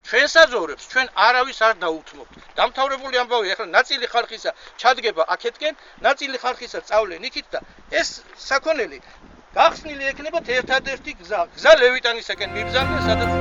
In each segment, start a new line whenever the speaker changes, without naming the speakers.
ჩვენ საზოვრებს ჩვენ არავის არ დაუთმობთ. დამთავრებული ამბავია, ახლა ნაწილი ხალხისა ჩადგება აქეთკენ, ნაწილი ხალხისა წავლენ იქით და ეს საქონელი გახსნილი ექნებათ ერთადერთი გზა ლევიტანისაკენ მიბრძანდნენ, სადაც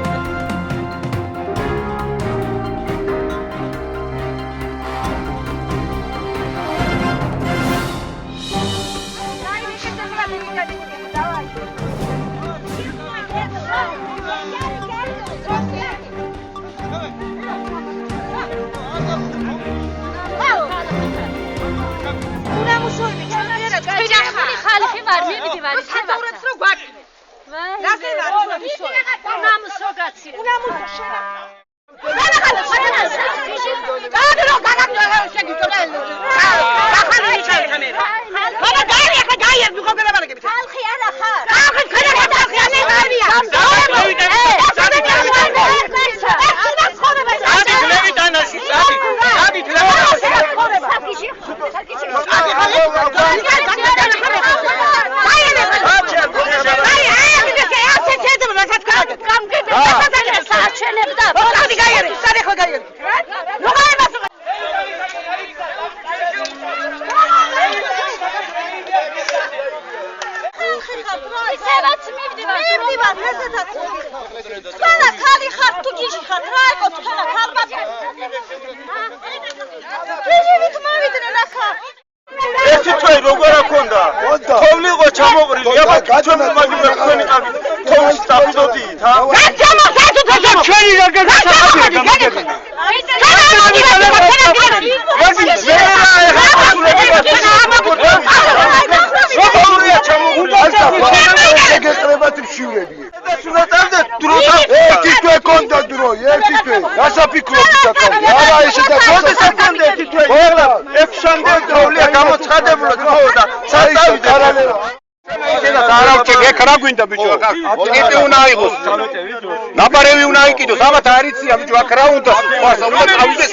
ნაბარევი უნდა იყიდოს, ამათ არიცია ბიჭო, აქ რა უნდა ყავდეს, უნდა ყავდეს.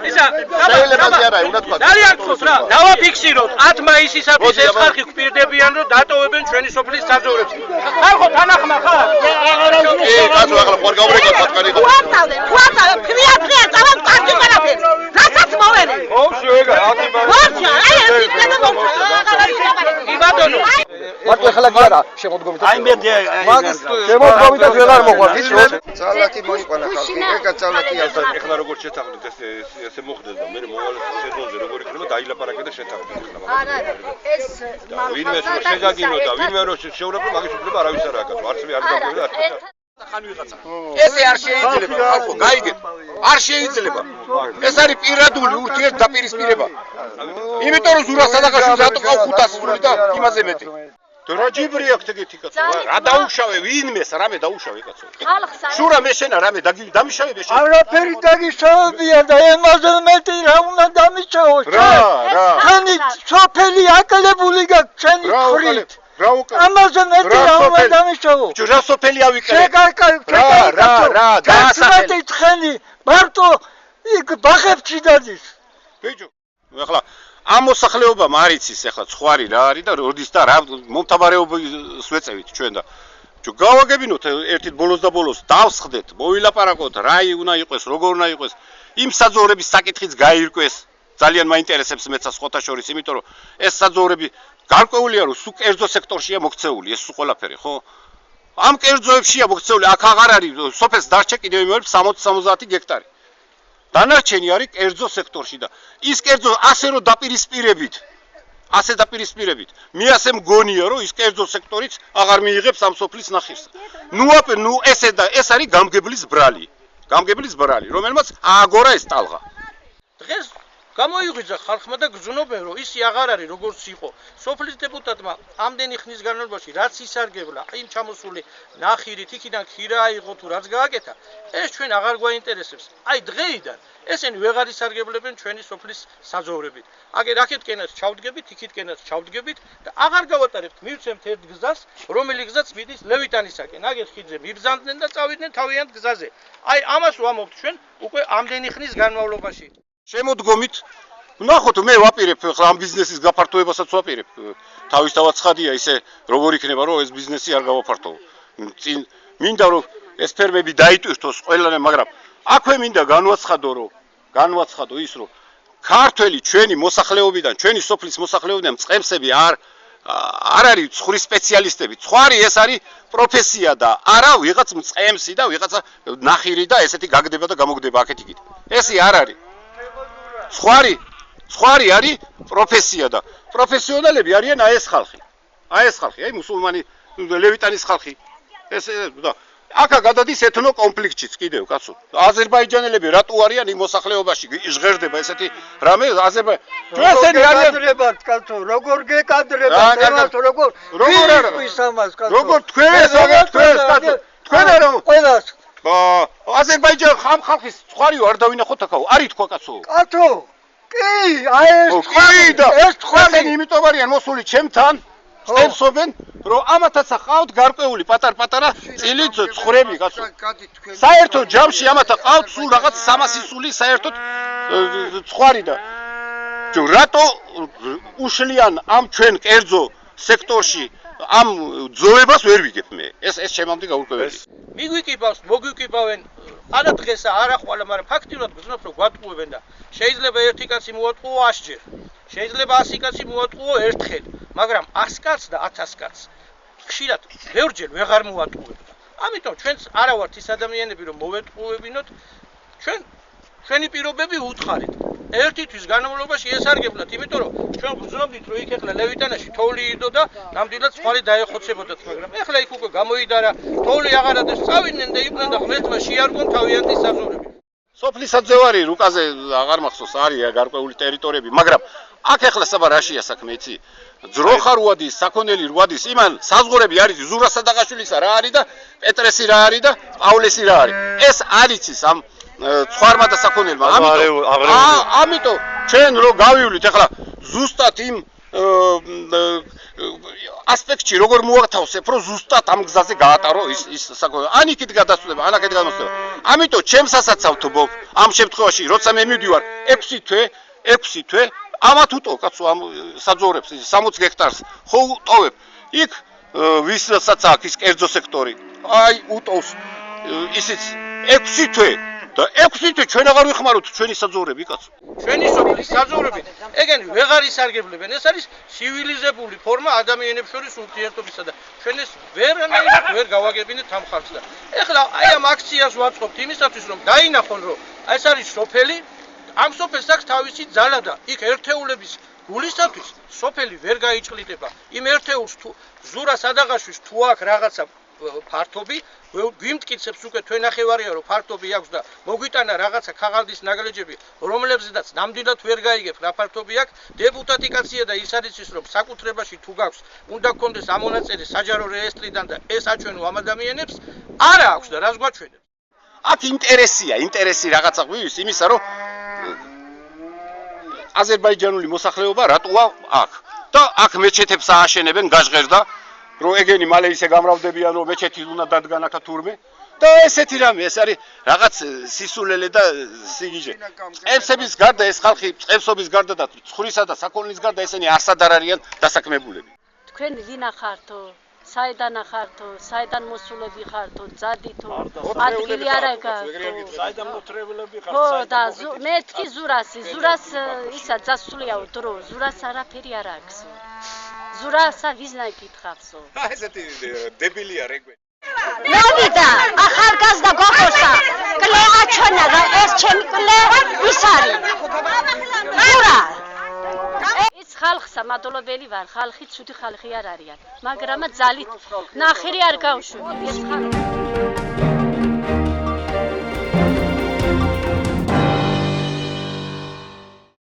ისა, ძალიან გხოს რა, დავაფიქსიროთ 10 მაისისათვის ეს ხალხი გვპირდებიან, რომ დატოვებენ ჩვენი სოფლის საზოვრებს. ხალხო, თანახმა ხარ? კაცო, ახლა ხوار გავრეკოთ სათქარი ხო? თუ ფრია, წავალ კარგი ყველაფერს. რასაც მოვერე. ო, შეგა, 10 მაისი. აი, ეს იქნება იბადონო. მარტო ახლა კი არა, შემოდგომით. აი მე მაგას შემოდგომითაც ვეღარ მოყვართ, იცით?
ძალათი მოიყვანა ხალხი, ეგა ძალათი
ახლა ახლა როგორ შეთანხმდით ესე მოხდეს და მე მოვალ სეზონზე როგორ იქნება დაილაპარაკე და შეთანხმდით ახლა.
არა, ეს
ვინმე შეგაგინო და ვინმე რო შეურაცხო მაგის უფლება არავის არ აკეთო, არც მე არ გამოვიდა არც ხან ვიღაცა.
ესე არ შეიძლება, ხალხო, გაიგეთ. არ შეიძლება. ეს არის პირადული ურთიერთდაპირისპირება. იმიტომ რომ ზურა სადაღაში რატო ყავ 500 და იმაზე მეტი.
რა ჯიბრი აქვს ეგეთი კაცო?
რა დაუშავე ვინმეს, რამე დაუშავე კაცო?
ხალხს
შურა მეშენა რამე დამიშავე მეშენა.
არაფერი დაგიშავებია და ემაზე მეტი რა უნდა დამიშავო?
რა.
ხანი სოფელი აკელებული გაქვს ჩვენი ხრით.
რა უკან?
ამაზე მეტი რა უნდა დამიშავო?
რა სოფელი ავიკრე?
რა, დაასახელე. ხანი მარტო იქ ბაღებში დადის.
ბიჭო, ახლა ამ მოსახლეობამ არ იცის ახლა ცხვარი რა არის და როდის და რა მომთაბარეობას ვეწევით ჩვენ და გავაგებინოთ ერთით ბოლოს და ბოლოს დავსხდეთ, მოვილაპარაკოთ რა უნდა იყოს, როგორ უნდა იყოს, იმ საძოვრების საკითხიც გაირკვეს. ძალიან მაინტერესებს მეცა სხვათა შორის, იმიტომ რომ ეს საძოვრები გარკვეულია რომ სულ კერძო სექტორშია მოქცეული, ეს სულ ყველაფერი, ხო? ამ კერძოებშია მოქცეული, აქ აღარ არის სოფელს დარჩა კიდევ იმეორებ 60-70 გექტარი. დანარჩენი არის კერძო სექტორში და ის კერძო ასე რომ დაპირისპირებით მე ასე მგონია რომ ის კერძო სექტორიც აღარ მიიღებს ამ სოფლის ნახირს. ნუ ეს არის გამგებლის ბრალი, რომელმაც ააგორა ეს ტალღა.
დღეს გამოიღვიძა ხალხმა და გრძნობენ რომ ისი აღარ არის როგორც იყო. სოფლის დეპუტატმა ამდენი ხნის განმავლობაში რაც ისარგებლა, იმ ჩამოსული ნახირით, იქიდან ხირა აიღო თუ რაც გააკეთა, ეს ჩვენ აღარ გვაინტერესებს. აი დღეიდან ესენი ვეღარ ისარგებლებენ ჩვენი სოფლის საძოვრებით. აგერ აქეთკენაც ჩავდგებით, იქითკენაც ჩავდგებით და აღარ გავატარებთ, მივცემთ ერთ გზას, რომელიც გზაც მიდის ლევიტანისაკენ. აგერ ხიდზე მიბრძანდნენ და წავიდნენ თავიანთ გზაზე. აი ამას ვამობთ ჩვენ უკვე ამდენი ხნის განმავლობაში.
შემოდგომით ნახოთ მე ვაპირებ ხა ამ ბიზნესის გაფართოებასაც ვაპირებ. თავისთავად ცხადია ისე როგორ იქნება რომ ეს ბიზნესი არ გავაფართოვო. მინდა რომ ეს ფერმები დაიტვირთოს ყველანე, მაგრამ აქვე მინდა განვაცხადო ის, რომ ქართველი ჩვენი მოსახლეობიდან, ჩვენი სოფლის მოსახლეობიდან წყემსები არ არის ცხურის სპეციალისტები. ცხარი ეს არის პროფესია და არა ვიღაც მწყემსი და ვიღაცა ნახირი და ესეთი გაგდება და გამოგდება აქეთ იქით. ესე არ არის. ცხარი არის პროფესია და პროფესიონალები არიან აი ეს ხალხი. აი მუსულმანი ლევიტანის ხალხი. ეს და აქა გადადის ეთნო კონფლიქტშიც კიდევ, კაცო. აზერბაიჯანელები რატო არიან იმ მოსახლეობაში? ჟღერდება ესეთი რამე ჩვენსენი არიან
კადრებად, კაცო, როგორ გეკადრებათ, ამას როგორ ამას, კაცო.
როგორ თქვენს, კაცო. თქვენ არა
ყველას.
აზერბაიჯან ხალხის ცხარიო არ დავინახოთ აქაო. არის თქვა, კაცო.
კაცო. კი, აი ეს
ცხარი იმიტომ არიან მოსული ჩემთან. წევსობენ, რომ ამათაც ახავთ გარკვეული პატარ-პატარა წილით ცხვრები, კაცო. საერთოდ ჯამში ამათა ყავთ სულ რაღაც 300 სული საერთოდ ცხარი და რატო უშლიან ამ ჩვენ კერძო სექტორში ამ ძოვებას ვერ ვიგებ მე. ეს შემამდე გაურკვეველი.
მიგვიკიბავს, მოგვიკიბავენ. არა დღესა, არა ხვალა, მაგრამ ფაქტიურად გძნობ, რომ გვატყუებენ და შეიძლება ერთი კაცი მოატყუო 100 ჯერ. შეიძლება 100 კაცი მოატყუო ერთხელ, მაგრამ 100 კაცს და 1000 კაცს ხშირად ბევრჯერ ვეღარ მოატყუებთ. ამიტომ ჩვენც არა ვართ ის ადამიანები, რომ მოვეტყუებინოთ. ჩვენი პირობები უთხარით. ერთი თვის განმავლობაში ესარგებლად, იმიტომ რომ ჩვენ გძნობდით, რომ იქ ეხლა ლევიტანაში თოვლი იდო და ნამდვილად ცხარი დაეხოცებოდათ, მაგრამ ეხლა იქ უკვე გამოიდარა, თოვლი აღარ ადეს, წავიდნენ და იყვნენ და ღმერთმა შეარგონ თავიანთი საზღვრები.
სოფლის საძევარი რუკაზე აღარ მახსოვს არის გარკვეული ტერიტორიები, მაგრამ აქ ეხლა საბა რაშია საქმე, იცი? ძროხა რუადის, საქონელი რუადის, იმან საზღვრები არის ზურა სადაღაშვილისა რა არის და პეტრესი რა არის და პავლესი რა არის. ეს არიცის ამ ცხარმა და საქონელმა. ამიტომ ჩვენ რო გავივლით ეხლა ზუსტად იმ ასპექტში როგორ მოათავსებ, რომ ზუსტად ამ გზაზე გაატარო ის საქონელი. ან იქით გადასვლება, ან აქეთ გადასვლება. ამიტომ ჩემს ასაცავთ ამ შემთხვევაში, როცა მე მივდივარ 6 თვე ამათ უტო, კაცო, ამ საძოვრებს 60 გექტარს ხო უტოვებ. იქ ვისაც აქვს ის კერძო სექტორი. აი უტოვს ისიც 6 თვე. და 6 თვე ჩვენ აღარ ვიხმაროთ ჩვენი საძოვრები, კაცო.
ჩვენი სოფლის საძოვრები ეგენი ვეღარ ისარგებლებენ. ეს არის ცივილიზებული ფორმა ადამიანებს შორის ურთიერთობისა და ჩვენ ეს ვერანაირად ვერ გავაგებინეთ ამ ხალხს და ეხლა აი ამ აქციას ვაწყობთ იმისათვის, რომ დაინახონ, რომ ეს არის სოფელი, ამ სოფელს აქვს თავისი ძალა და იქ ერთეულების გულისათვის სოფელი ვერ გაიჭრიდება. იმ ერთეულს თუ ზურა სადაღაშვის თუ აქვს რაღაცა ფართობი, გვიმტკიცებს უკვე თქვენ ნახევარია, რომ ფართობი აქვს და მოგვიტანა რაღაცა ქაღალდის ნაგლეჯები, რომლებზედაც ნამდვილად ვერ გაიგებთ რა ფართობი აქვს. დეპუტატი კაცია და ის არის ის, რომ საკუთრებაში თუ გაქვს, უნდა გქონდეს ამონაწერი საჯარო რეესტრიდან და ეს აჩვენო ამ ადამიანებს, არა აქვს და რას გვაჩვენებს.
აქ ინტერესი რაღაცა ღვივის იმისა, რომ აზერბაიჯანული მოსახლეობა რატოა აქ და აქ მეჩეთებს ააშენებენ გაჟღერდა, რომ ეგენი მალე ისე გამრავდებიან, რომ მეჩეთი უნდა დადგან აქა თურმე და ესეთი რამე, ეს არის რაღაც სისულელე და სიგიჟე. წევსების გარდა ეს ხალხი, წევსობის გარდა და ცხვრისა და საქონლის გარდა ესენი არსად არ არიან დასაქმებულები.
თქვენ ვინა ხართო, საიდან ხართო, საიდან მოსულები ხართო, ძადითო, ადგილი არა გაქვთ.
საიდან მოთრევლები ხართ?
ხო, და მე თქვი ზურას ისა ძასულიაო დრო, ზურას არაფერი არ აქვს. ზურასა ვიზნა იკითხავსო.
ესეთი დებილია რეგვე.
მოვიდა ახალგაზრდა გოგოსა, კლე აჩვენა და ეს ჩემი კლე ის არის. ზურა ის ხალხსა მადლობელი ვარ, ხალხი ცუდი ხალხი არ არიან, მაგრამ ძალით ნახირი არ გავშვები ეს ხალხი.